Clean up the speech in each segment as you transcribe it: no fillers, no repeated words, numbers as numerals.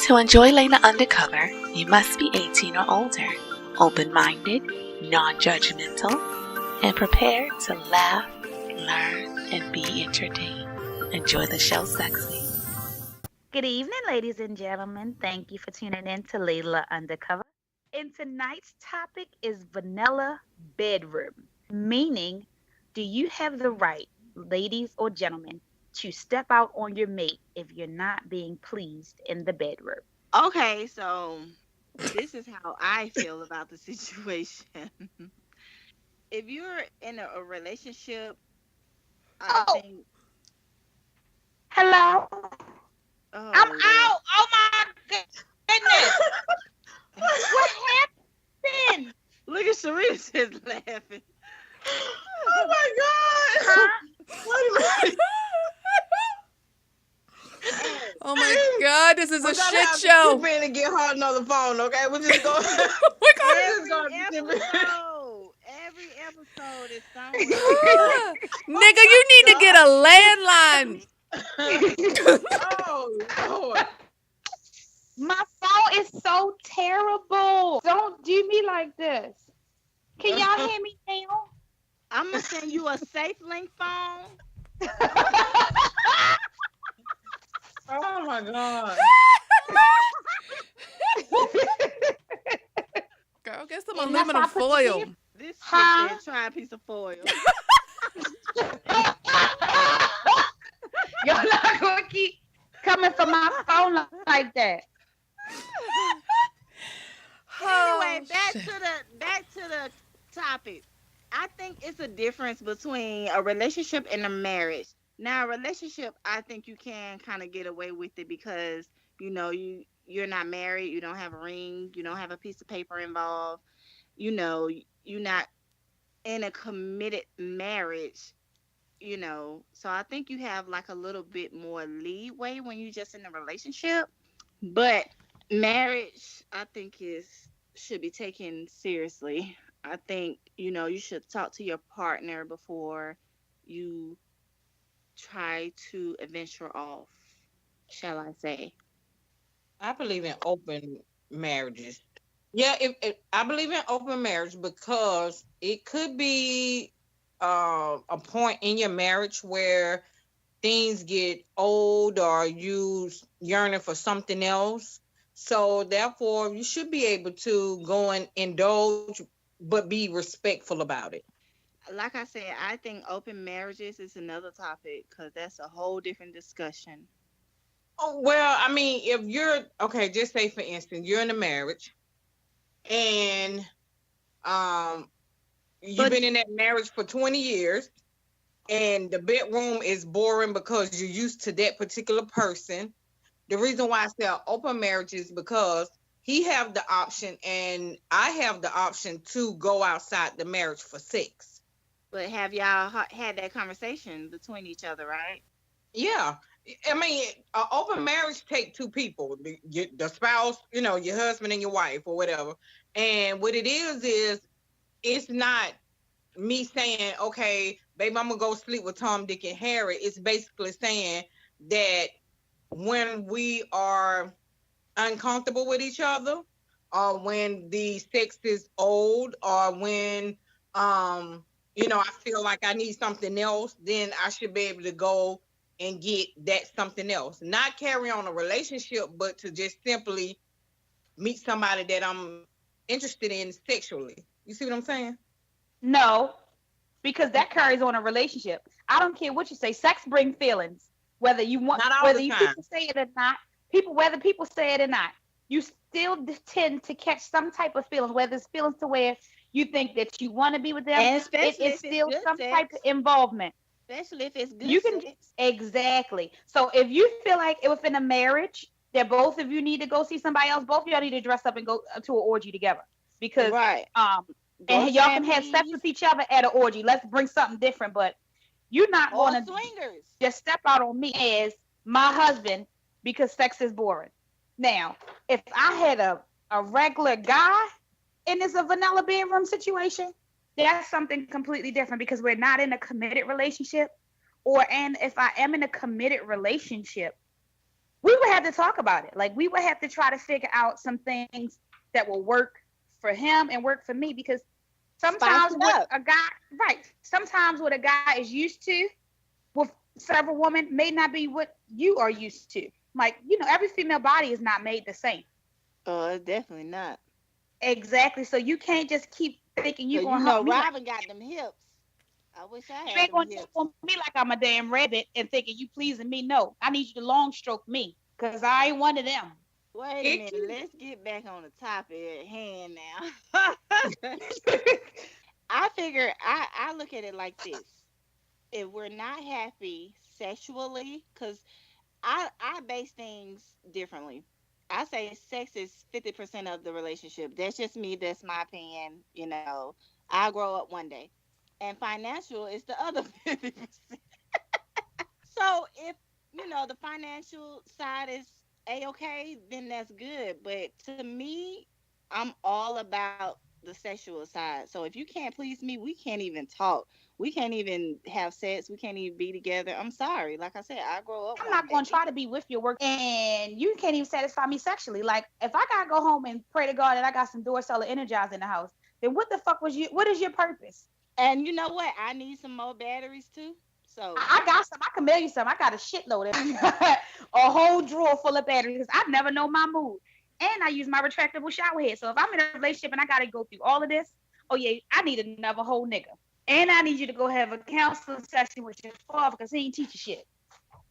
To enjoy Layla Undercover, you must be 18 or older, open-minded, non-judgmental, and prepared to laugh, learn, and be entertained. Enjoy the show, sexy. Good evening, ladies and gentlemen. Thank you for tuning in to Layla Undercover. And tonight's topic is vanilla bedroom, meaning, do you have the right, ladies or gentlemen, to step out on your mate if you're not being pleased in the bedroom? Okay, so this is how I feel about the situation. If you're in a relationship, I Oh, think, hello. I'm oh Lord. out. Oh my goodness. What happened? Look at Sharita just laughing. Oh my God! Huh? Wait a minute. Hey, Oh my God, this is We're a gonna shit have to show. chip in and get her another phone, okay? We're just going. We're We're gonna, just every going to chip in. episode is somewhere. nigga, you need to get a landline. Oh Lord! My phone is so terrible. Don't do me like this. Can y'all hear me now? I'm gonna send you a safe link phone. Oh my God! Girl, get some And that's why aluminum I put the foil. gift. This chick Huh? said try a piece of foil. You're not gonna keep coming from my phone like that. Anyway, Oh shit. back to the topic. I think it's a difference between a relationship and a marriage. Now, a relationship, I think you can kind of get away with it because you're not married, you don't have a ring, you don't have a piece of paper involved. You know, you're not in a committed marriage. So I think you have like a little bit more leeway when you're just in a relationship. But marriage, I think is should be taken seriously. I think, you should talk to your partner before you try to venture off, shall I say. I believe in open marriages. Yeah, if I believe in open marriage because it could be a point in your marriage where things get old or you yearning for something else. So therefore, you should be able to go and indulge, but be respectful about it. Like I said, I think open marriages is another topic because that's a whole different discussion. Oh, well, I mean, if you're okay, just say for instance, you're in a marriage and um you've But been in that marriage for 20 years and the bedroom is boring because you're used to that particular person. The reason why I say open marriage is because he have the option and I have the option to go outside the marriage for sex. have y'all had that conversation between each other, right? Yeah. I mean, an open marriage take two people, the spouse, your husband and your wife or whatever. And what it is it's not me saying, okay, babe, I'm gonna go sleep with Tom, Dick, and Harry. It's basically saying that when we are uncomfortable with each other, or when the sex is old, or when I feel like I need something else, then I should be able to go and get that something else. Not carry on a relationship, but to just simply meet somebody that I'm interested in sexually. You see what I'm saying? No, because that carries on a relationship. I don't care what you say. Sex brings feelings, Not all whether the you time. people say it or not. Whether people say it or not, you still tend to catch some type of feelings. Whether it's feelings to where you think that you want to be with them, And it especially is if it's still good some type of sex. involvement. Especially if it's good You can sex. exactly. So if you feel like within a marriage that both of you need to go see somebody else, both of y'all need to dress up and go to an orgy together because Right. um Go and y'all can have sex trampolines with each other at an orgy. Let's bring something different, but you're not or going to swingers. just step out on me as my husband because sex is boring. Now, if I had a regular guy and it's a vanilla bedroom situation, that's something completely different because we're not in a committed relationship. And if I am in a committed relationship, we would have to talk about it. Like we would have to try to figure out some things that will work for him and work for me because Spice sometimes it what up. a guy right, sometimes what a guy is used to with several women may not be what you are used to. Like, every female body is not made the same. Oh, it's definitely not. Exactly. So you can't just keep thinking you're Cause gonna hump me like Robin got them hips. I wish I you had ain't them gonna jump hips. on me like I'm a damn rabbit and thinking you pleasing me. No, I need you to long stroke me because I ain't one of them. Wait a It minute. can, Let's get back on the topic at hand now. I figure I look at it like this. If we're not happy sexually, because I base things differently. I say sex is 50% of the relationship. That's just me. That's my opinion. I'll grow up one day. And financial is the other 50%. So if the financial side is a okay, then that's good. But to me, I'm all about the sexual side. So if you can't please me, we can't even talk. We can't even have sex. We can't even be together. I'm sorry. Like I said, I'll grow up I'm one not gonna day. try to be with your work and you can't even satisfy me sexually. Like if I gotta go home and pray to God that I got some door seller energized in the house, then what the fuck was you? What is your purpose? And you know what? I need some more batteries too. So I got some. I can mail you some. I got a shitload of a whole drawer full of batteries because I never know my mood. And I use my retractable shower head. So if I'm in a relationship and I gotta go through all of this, oh yeah, I need another whole nigga. And I need you to go have a counseling session with your father because he ain't teach you shit.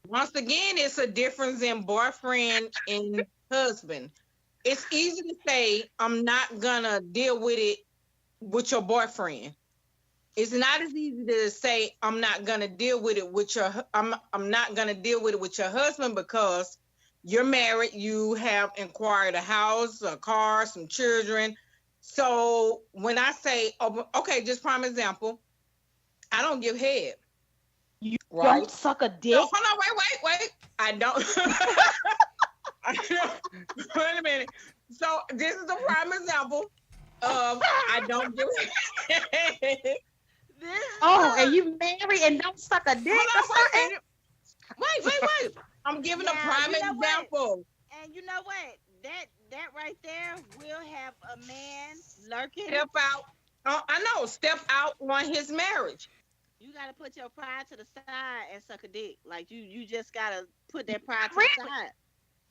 once again, it's a difference in boyfriend and husband. It's easy to say, I'm not gonna deal with it with your boyfriend. It's not as easy to say I'm not gonna deal with it with your I'm not gonna deal with it with your husband because you're married, you have acquired a house, a car, some children. So when I say, oh, okay, just prime example, I don't give head, You right? don't suck a So dick. hold on, wait. I don't. I don't wait a minute. So this is a prime example of I don't give head. this Oh, and look you married and don't suck a dick Hold or on, wait a something? minute. Wait. I'm giving a now. prime You know what? example. And you know what? That right there will have a man lurking. Step out. I know. Step out on his marriage. You gotta put your pride to the side and suck a dick. Like you just gotta put that pride Not to the really. side.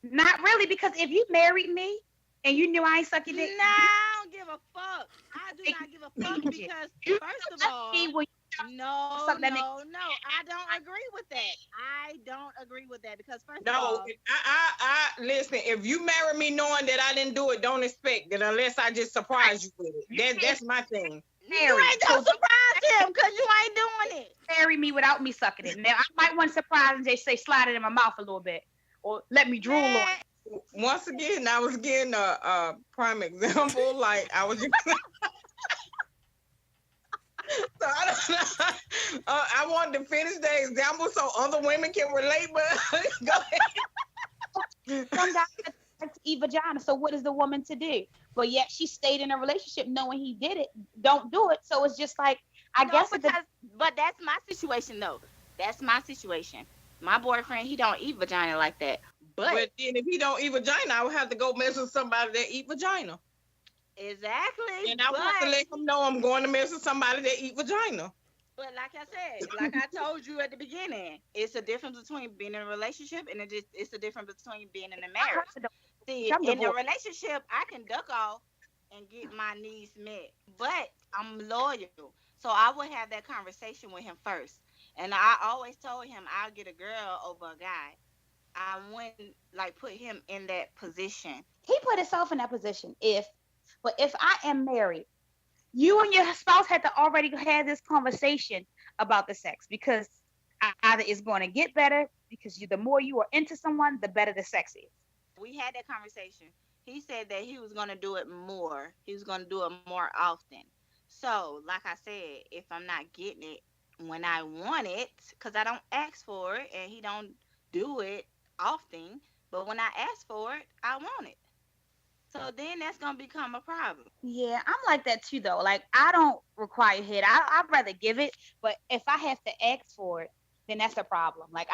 Not really, because if you married me and you knew I ain't suck your Nah, dick, I don't give a fuck. I do you not give a fuck change it. because You first of left all, me when you no, suck that nigga. no, no. I don't agree with that. I don't agree with that because first of No, all, I listen. If you marry me knowing that I didn't do it, don't expect it unless I just surprise you with it. You can't That's my thing. you marry. ain't So gonna don't surprise him because you ain't doing it. marry me without me sucking it. Now I might want to surprise and just say slide it in my mouth a little bit. Or let me drool on Man, it. Once again, I was getting a prime example. Like I was just. So I don't know. I wanted to finish the example so other women can relate, but go ahead. Some guys like to eat vagina. So what is the woman to do? But yet she stayed in a relationship knowing he did it. Don't do it. So it's just like I no, guess it depends. but that's my situation though. That's my situation. My boyfriend, he don't eat vagina like that. But But then if he don't eat vagina, I would have to go mess with somebody that eat vagina. exactly, And I would have to let him know I'm going to mess with somebody that eat vagina. but like I said, like I told you at the beginning, it's a difference between being in a relationship and it's a difference between being in a I marriage. heard See, I'm in a divorced. relationship, I can duck off and get my needs met, but I'm loyal. So I would have that conversation with him first. And I always told him I'll get a girl over a guy. I wouldn't like put him in that position. He put himself in that position. But if I am married, you and your spouse had to already have this conversation about the sex because either it's going to get better because the more you are into someone, the better the sex is. We had that conversation. He said that he was going to do it more. He was going to do it more often. So, like I said, if I'm not getting it when I want it, because I don't ask for it and he don't do it often, but when I ask for it, I want it. So then that's going to become a problem. Yeah, I'm like that too, though. Like, I don't require head. I'd rather give it, but if I have to ask for it, then that's a problem. Like,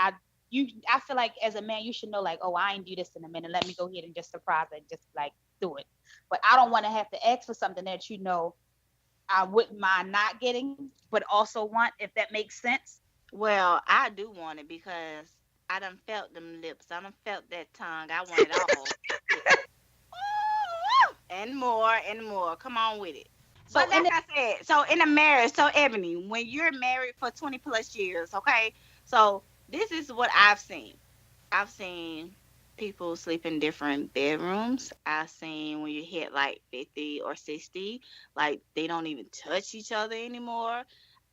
I feel like as a man you should know like, oh, I ain't do this in a minute. Let me go ahead and just surprise it and just like do it. But I don't want to have to ask for something that I wouldn't mind not getting, but also want, if that makes sense. Well, I do want it because I done felt them lips. I done felt that tongue. I want it all. Ooh, and more and more. Come on with it. So But in like the I said, so in a marriage, so Ebony, when you're married for 20 plus years, okay? So this is what I've seen. I've seen people sleep in different bedrooms. I've seen when you hit like 50 or 60, like they don't even touch each other anymore.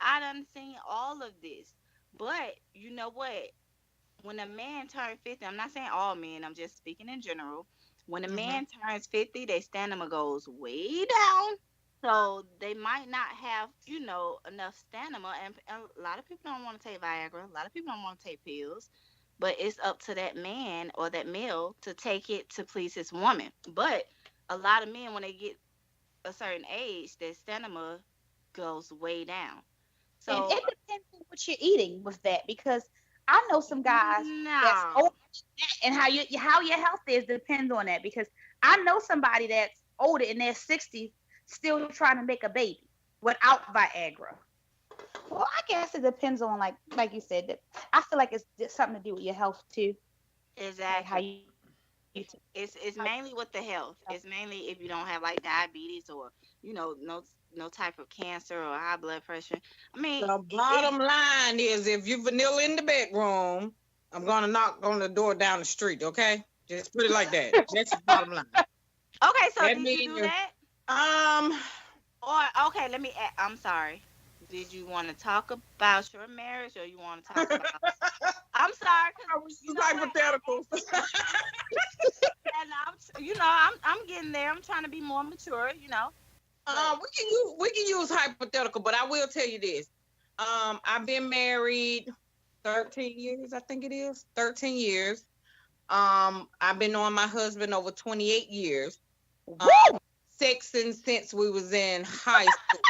I done seen all of this. But you know what? When a man turns 50, I'm not saying all men, I'm just speaking in general. When a Mm-hmm. man turns 50, their stamina goes way down. So they might not have, enough stamina. And a lot of people don't want to take Viagra. A lot of people don't want to take pills. But it's up to that man or that male to take it to please his woman. But a lot of men, when they get a certain age, their stamina goes way down. and So, it depends on what you're eating with that, because I know some guys that's no. older than that, and how your health is depends on that, because I know somebody that's older in their 60s still trying to make a baby without Viagra. Well, I guess it depends on, like you said, that I feel like it's just something to do with your health too, like how Exactly. you It's mainly with the health. It's mainly if you don't have like diabetes or no type of cancer or high blood pressure. I mean, The bottom line is, if you vanilla in the bedroom, I'm gonna knock on the door down the street. Okay, just put it like that. That's the bottom line. okay. So That did you means do that? um, Or okay, I'm sorry. Did you want to talk about your marriage or you want to talk about? I'm sorry, cause I was you know what? hypothetical. And I'm getting there. I'm trying to be more mature. But We can use hypothetical, but I will tell you this. I've been married 13 years. I think it is 13 years. I've been on my husband over 28 years. Um, Woo! Sexing since we was in high school.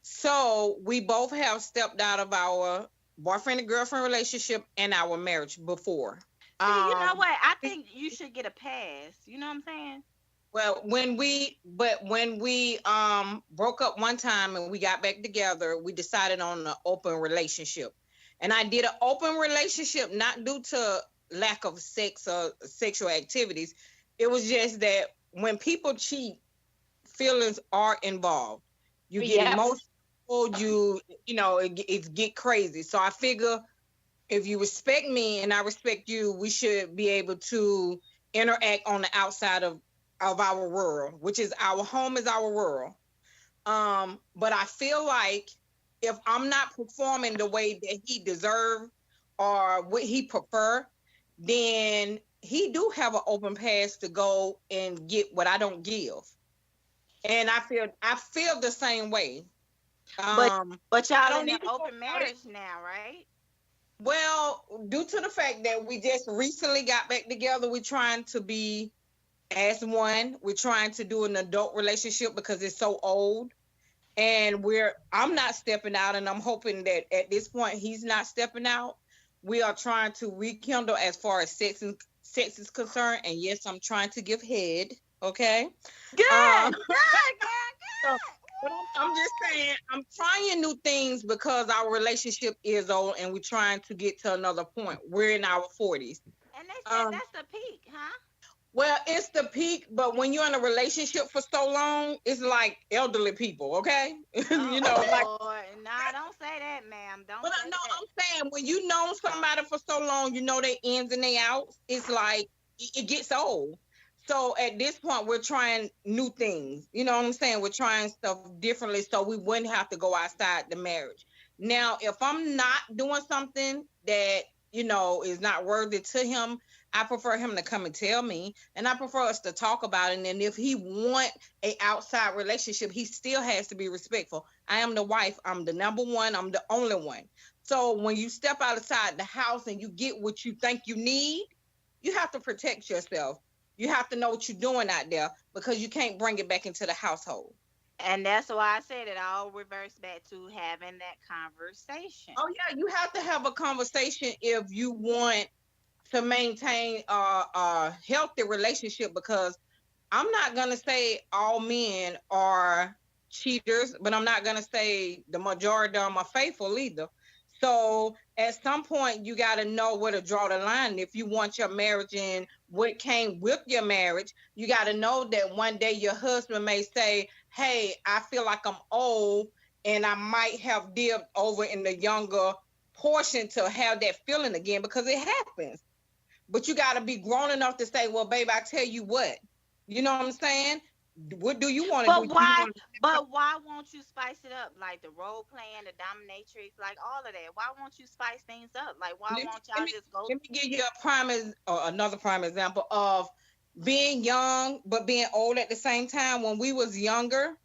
So we both have stepped out of our boyfriend and girlfriend relationship and our marriage before. see, you know Um, what? I think you should get a pass. You know what I'm saying? well, when we broke up one time and we got back together, we decided on an open relationship. And I did an open relationship not due to lack of sex or sexual activities. It was just that when people cheat, feelings are involved. You get Yep. emotional, it get crazy. So I figure if you respect me and I respect you, we should be able to interact on the outside of our world, which is our home is our world. But I feel like if I'm not performing the way that he deserve or what he prefer, then he do have an open pass to go and get what I don't give. And I feel the same way. But but I y'all don't in an need to go open about it. marriage now, right? Well, due to the fact that we just recently got back together, we're trying to be as one. We're trying to do an adult relationship because it's so old. And I'm not stepping out, and I'm hoping that at this point he's not stepping out. We are trying to rekindle as far as sex is concerned. And yes, I'm trying to give head. Okay. Good, Um, good. so, but I'm just saying, I'm trying new things because our relationship is old and we're trying to get to another point. We're in our 40s. And they said Um, that's the peak, huh? well, it's the peak, but when you're in a relationship for so long, it's like elderly people, okay? Like, Oh Lord, nah, don't say that, ma'am. Don't but say no, that. I'm saying when you know somebody for so long, you know their ins and their outs. It's like it gets old. So at this point, we're trying new things. You know what I'm saying? We're trying stuff differently, so we wouldn't have to go outside the marriage. Now, if I'm not doing something that is not worthy to him, I prefer him to come and tell me, and I prefer us to talk about it. And if he want a outside relationship, he still has to be respectful. I am the wife. I'm the number one. I'm the only one. So when you step outside the house and you get what you think you need, you have to protect yourself. You have to know what you're doing out there because you can't bring it back into the household. And that's why I said it all reverts back to having that conversation. Oh yeah, you have to have a conversation if you want to maintain a healthy relationship, because I'm not gonna say all men are cheaters, but I'm not gonna say the majority of them are faithful either. So at some point, you got to know where to draw the line. If you want your marriage and what came with your marriage, you got to know that one day your husband may say, "Hey, I feel like I'm old, and I might have dipped over in the younger portion to have that feeling again," because it happens. But you got to be grown enough to say, "Well, babe, I tell you what." You know what I'm saying? What do you want to do? But Do you why? want to? But why won't you spice it up? Like the role playing, the dominatrix, like all of that. Why won't you spice things up? Like why Let me, won't let y'all me just go? let me give you another prime example of being young but being old at the same time. When we was younger,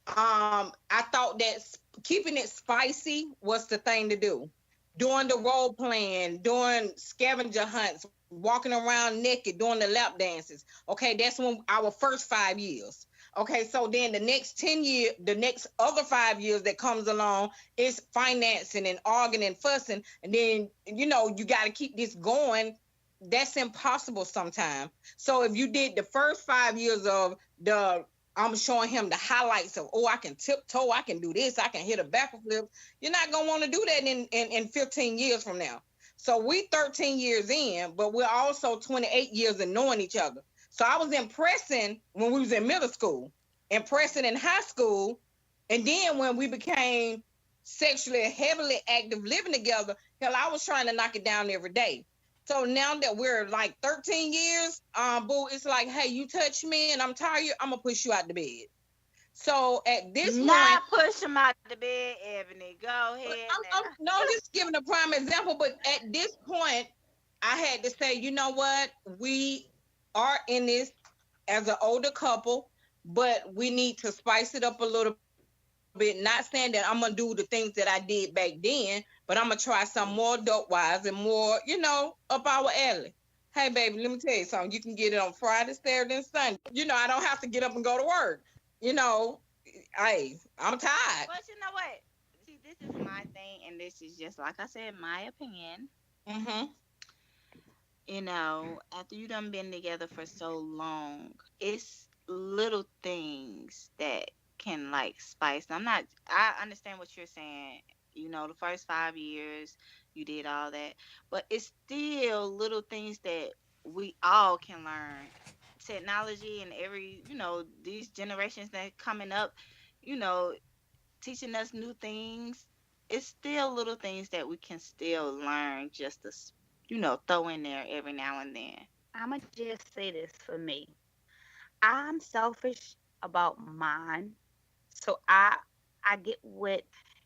I thought that keeping it spicy was the thing to do. Doing the role playing, doing scavenger hunts, walking around naked, doing the lap dances. Okay, that's when our first 5 years. Okay, so then the next 10 years, the next other 5 years that comes along is financing and arguing and fussing. And then, you got to keep this going. That's impossible sometimes. So if you did the first 5 years of the I'm showing him the highlights of, oh, I can tiptoe, I can do this, I can hit a backward flip. You're not gonna want to do that in 15 years from now. So we 13 years in, but we're also 28 years in knowing each other. So I was impressing when we was in middle school, impressing in high school, and then when we became sexually heavily active living together, hell, I was trying to knock it down every day. So now that we're like 13 years, boo, it's like, hey, you touch me and I'm tired, I'm gonna push you out the bed. So at this point, Not push him out the bed, Ebony. Go ahead now. no, I'm just giving a prime example. But at this point, I had to say, you know what? We are in this as an older couple, but we need to spice it up a little bit. Not saying that I'm gonna do the things that I did back then, but I'm gonna try some more dope wise and more, up our alley. Hey, baby, let me tell you something. You can get it on Friday, Saturday, and Sunday. I don't have to get up and go to work. You know, hey, I'm tired. But you know what? See, this is my thing, and this is just like I said, my opinion. Mm-hmm. After you done been together for so long, it's little things that can like spice. I understand what you're saying. The first 5 years, you did all that, but it's still little things that we all can learn. Technology and these generations that coming up, you know, teaching us new things. It's still little things that we can still learn just to, throw in there every now and then. I'ma just say this for me. I'm selfish about mine. So I get what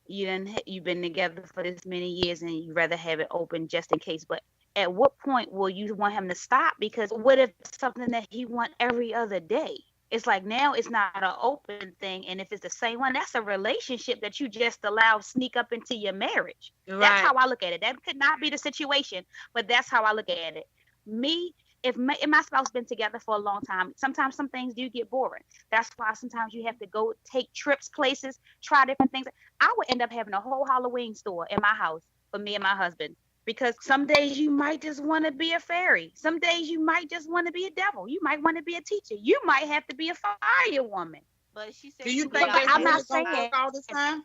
you've been together for this many years and you rather have it open just in case. But at what point will you want him to stop? Because what if it's something that he want every other day? It's like now it's not an open thing, and if it's the same one, that's a relationship that you just allow sneak up into your marriage. That's Right. how I look at it. That could not be the situation, but that's how I look at it. Me, if my spouse been together for a long time, sometimes some things do get boring. That's why sometimes you have to go take trips places, try different things. I would end up having a whole Halloween store in my house for me and my husband, because some days you might just want to be a fairy, some days you might just want to be a devil, you might want to be a teacher, you might have to be a firewoman. But she Do said you you did think But all that's I'm that not really with gonna saying work all the time?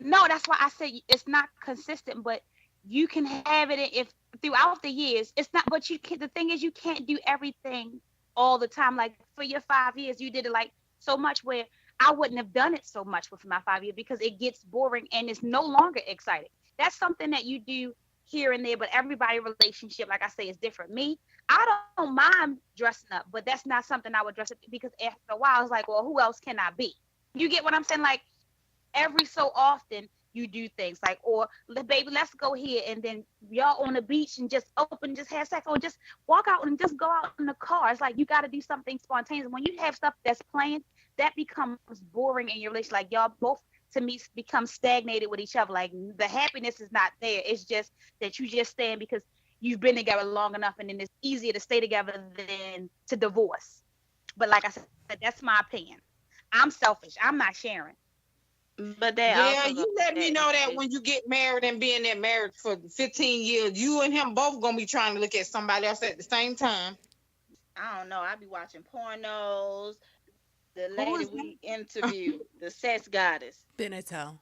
no. That's why I say it's not consistent, but you can have it if throughout the years. It's not, but you can. The thing is, you can't do everything all the time. Like for your 5 years, you did it like so much where I wouldn't have done it so much with my 5 years because it gets boring and it's no longer exciting. That's something that you do here and there, but everybody relationship, like I say, is different. Me, I don't mind dressing up, but that's not something I would dress up because after a while, it's like, well, who else can I be? You get what I'm saying? Like every so often you do things like, or baby, let's go here, and then y'all on the beach and just open, just have sex, or just walk out and just go out in the car. It's like you got to do something spontaneous. When you have stuff that's planned, that becomes boring in your relationship. Like y'all both, to me, become stagnated with each other. Like the happiness is not there. It's just that you just stand because you've been together long enough, and then it's easier to stay together than to divorce. But like I said, that's my opinion. I'm selfish. I'm not sharing. But that Yeah, also goes you let me back know that to when you get married and be in that marriage for 15 years, you and him both gonna be trying to look at somebody else at the same time. I don't know. I be watching pornos. The Who lady is we interviewed, the sex goddess, Beneto.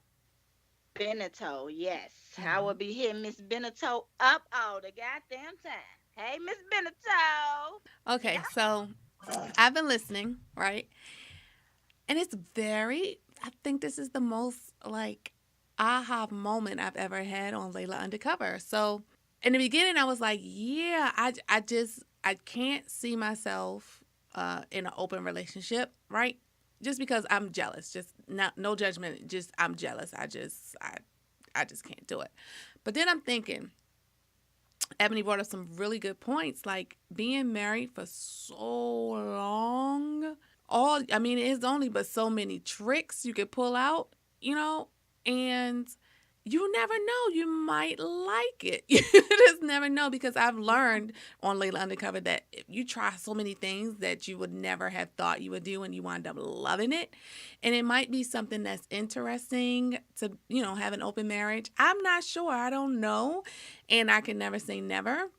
Beneto. Yes, I Hmm. would be hitting Miss Beneto up all the goddamn time. Hey, Miss Beneto. Okay, Yeah. so I've been listening, right? And it's very, I think this is the most like aha moment I've ever had on Layla Undercover. So in the beginning, I was like, yeah, I can't see myself in an open relationship, right? Just because I'm jealous, just not, no judgment, just I'm jealous. I just can't do it. But then I'm thinking, Ebony brought up some really good points, like being married for so long. All I mean, it's only but so many tricks you could pull out, you know, and you never know. You might like it. You just never know because I've learned on Layla Undercover that if you try so many things that you would never have thought you would do and you wind up loving it. And it might be something that's interesting to, have an open marriage. I'm not sure. I don't know. And I can never say never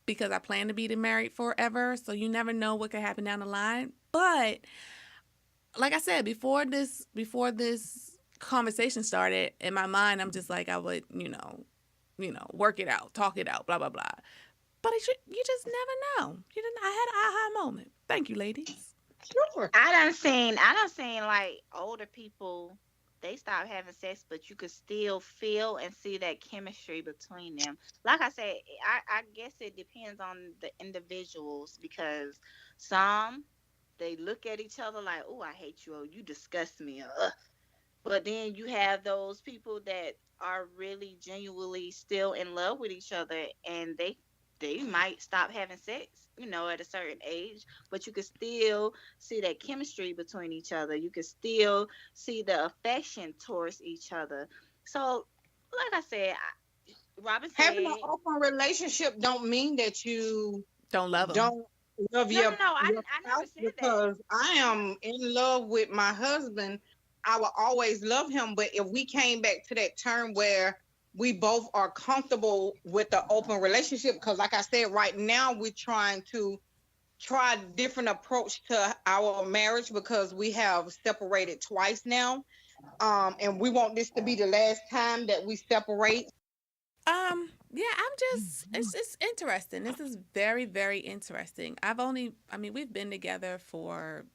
because I plan to be married forever. So you never know what could happen down the line. But like I said, before this conversation started, in my mind, I'm just like I would, work it out, talk it out, blah blah blah. But you just never know. You didn't. I had an aha moment. Thank you, ladies. sure? I done seen like older people, they stop having sex, but you could still feel and see that chemistry between them. Like I said, I guess it depends on the individuals because some they look at each other like, oh, I hate you, or you disgust me, or ugh. But then you have those people that are really genuinely still in love with each other, and they might stop having sex, at a certain age, but you can still see that chemistry between each other. You can still see the affection towards each other. So, like I said, Robin Having an said, open relationship don't mean that you Don't love them. don't love no, no, your no, your I never spouse, said that. because I Yeah, am in love with my husband. I will always love him, but if we came back to that term where we both are comfortable with the open relationship, because like I said, right now we're trying to try a different approach to our marriage because we have separated twice now. And we want this to be the last time that we separate. Yeah, it's interesting. This is very, very interesting. I mean, we've been together for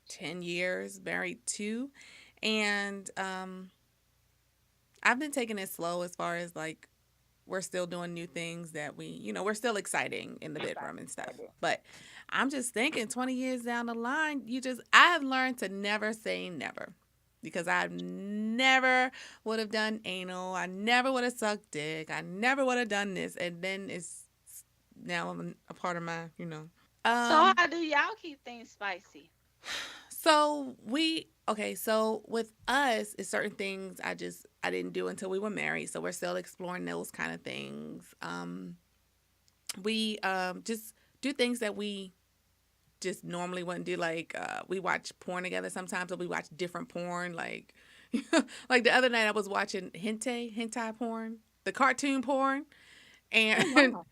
10 years, married 2, and I've been taking it slow as far as like we're still doing new things that we're still exciting in the bedroom and stuff. But I'm just thinking 20 years down the line, I have learned to never say never because I never would have done anal. I never would have sucked dick. I never would have done this. And then it's now I'm a part of my. so Um, how do y'all keep things spicy? so with us, it's certain things I didn't do until we were married. So we're still exploring those kind of things. We just do things that we just normally wouldn't do. Like we watch porn together sometimes, or we watch different porn. Like like the other night, I was watching hentai porn, the cartoon porn, Oh and wow.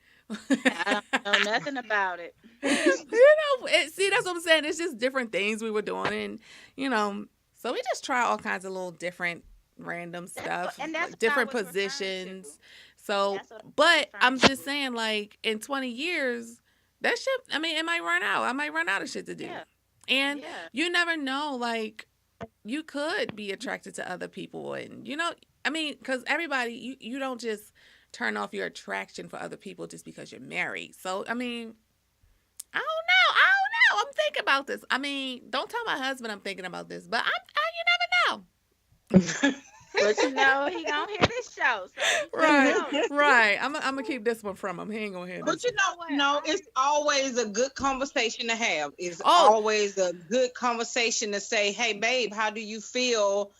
I don't know nothing about it. see, that's what I'm saying. It's just different things we were doing, and so we just try all kinds of little different random stuff, That's like what I different was referring to. positions. So, That's what I was but referring I'm just to. saying, like in 20 years, that shit. I mean, it might run out. I might run out of shit to do, Yeah, and yeah. you never know. Like you could be attracted to other people, and I mean, because everybody, you don't just turn off your attraction for other people just because you're married. So, I mean, I don't know. I don't know. I'm thinking about this. I mean, don't tell my husband I'm thinking about this, but you never know. But he gonna hear this show, so you just Right, know. right. I'm gonna keep this one from him. He ain't gonna hear But this But you one. know what? no, it's always a good conversation to have. It's Oh, always a good conversation to say, "Hey, babe, how do you feel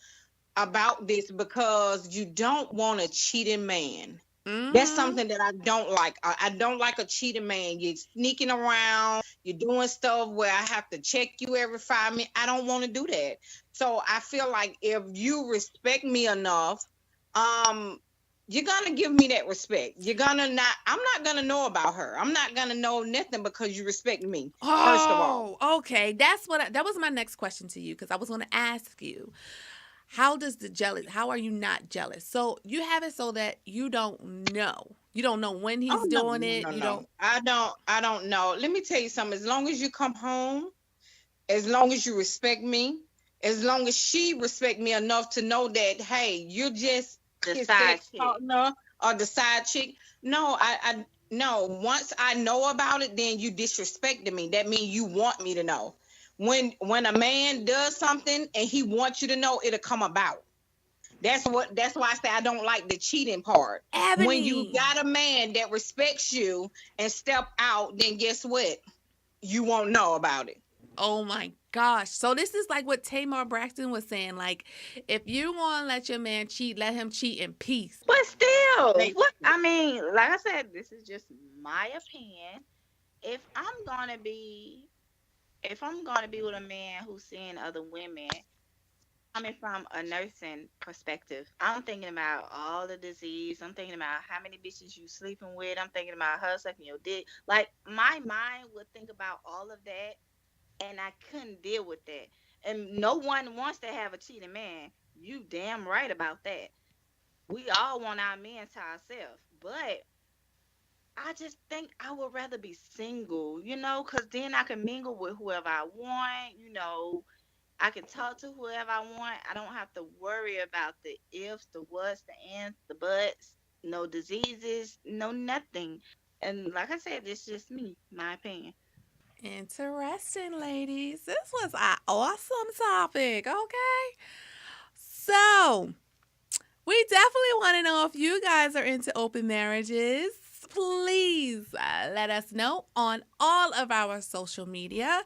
about this?" Because you don't want a cheating man. That's Mm-hmm. something that I don't like. I don't like a cheating man. You're sneaking around. You're doing stuff where I have to check you every 5 minutes. I don't want to do that. So I feel like if you respect me enough, um, you're gonna give me that respect. You're gonna not. I'm not gonna know about her. I'm not gonna know nothing because you respect me. First of all. Oh, okay. That was my next question to you because I was going to ask you, how are you not jealous? So you have it so that you don't know. You don't know when Oh he's no, doing no, it. no, You no. don't. I don't know. Let me tell you something. As long as you come home, as long as you respect me, as long as she respect me enough to know that, hey, you're just The his side sex chick. partner or the side chick. No, I no. Once I know about it, then you disrespected me. That means you want me to know. When a man does something and he wants you to know, it'll come about. That's why I say I don't like the cheating part. When you Ebony. got a man that respects you and step out, then guess what? You won't know about it. Oh my gosh. So this is like what Tamar Braxton was saying. Like, if you want to let your man cheat, let him cheat in peace. But still, what Basically. I mean, like I said, this is just my opinion. If I'm gonna be if I'm gonna be with a man who's seeing other women, coming from a nursing perspective, I'm thinking about all the disease. I'm thinking about how many bitches you sleeping with. I'm thinking about her sucking your dick. Like my mind would think about all of that, and I couldn't deal with that. And no one wants to have a cheating man. You damn right about that. We all want our men to ourselves, but I just think I would rather be single, because then I can mingle with whoever I want. I can talk to whoever I want. I don't have to worry about the ifs, the whats, the ands, the buts, no diseases, no nothing. And like I said, it's just me, my opinion. Interesting, ladies. This was an awesome topic. Okay. So, we definitely want to know if you guys are into open marriages. Please let us know on all of our social media,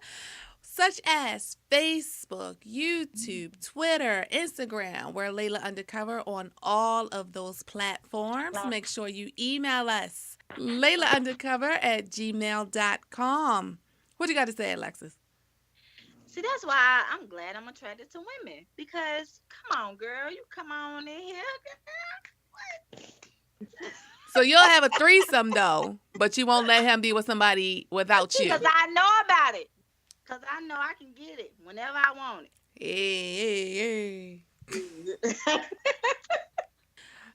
such as Facebook, YouTube, Twitter, Instagram. We're Layla Undercover on all of those platforms. Make sure you email us, LaylaUndercover@gmail.com. What you got to say, Alexis? See, that's why I'm glad I'm attracted to women. Because come on, girl, you come on in here, So you'll have a threesome though, but you won't let him be with somebody without because you. I know about it. Because I know I can get it whenever I want it. Hey, hey, hey.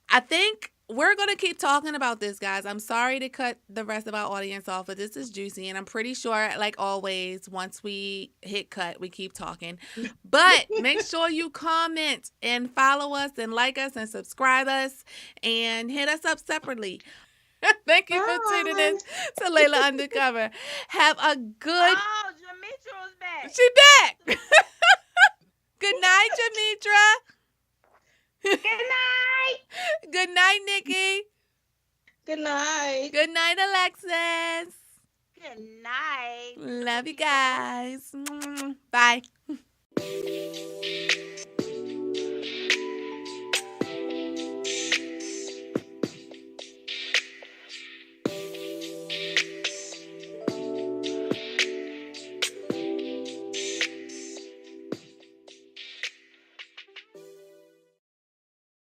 I think we're going to keep talking about this, guys. I'm sorry to cut the rest of our audience off, but this is juicy. And I'm pretty sure, like always, once we hit cut, we keep talking. But make sure you comment and follow us and like us and subscribe us and hit us up separately. Thank you for tuning in Bye. to Layla Undercover. Have a good. Oh, Demetra was back. She back. Good night, Jamitra. Good night. Good night, Nikki. Good night. Good night, Alexis. Good night, beautiful Love you people. guys. Bye.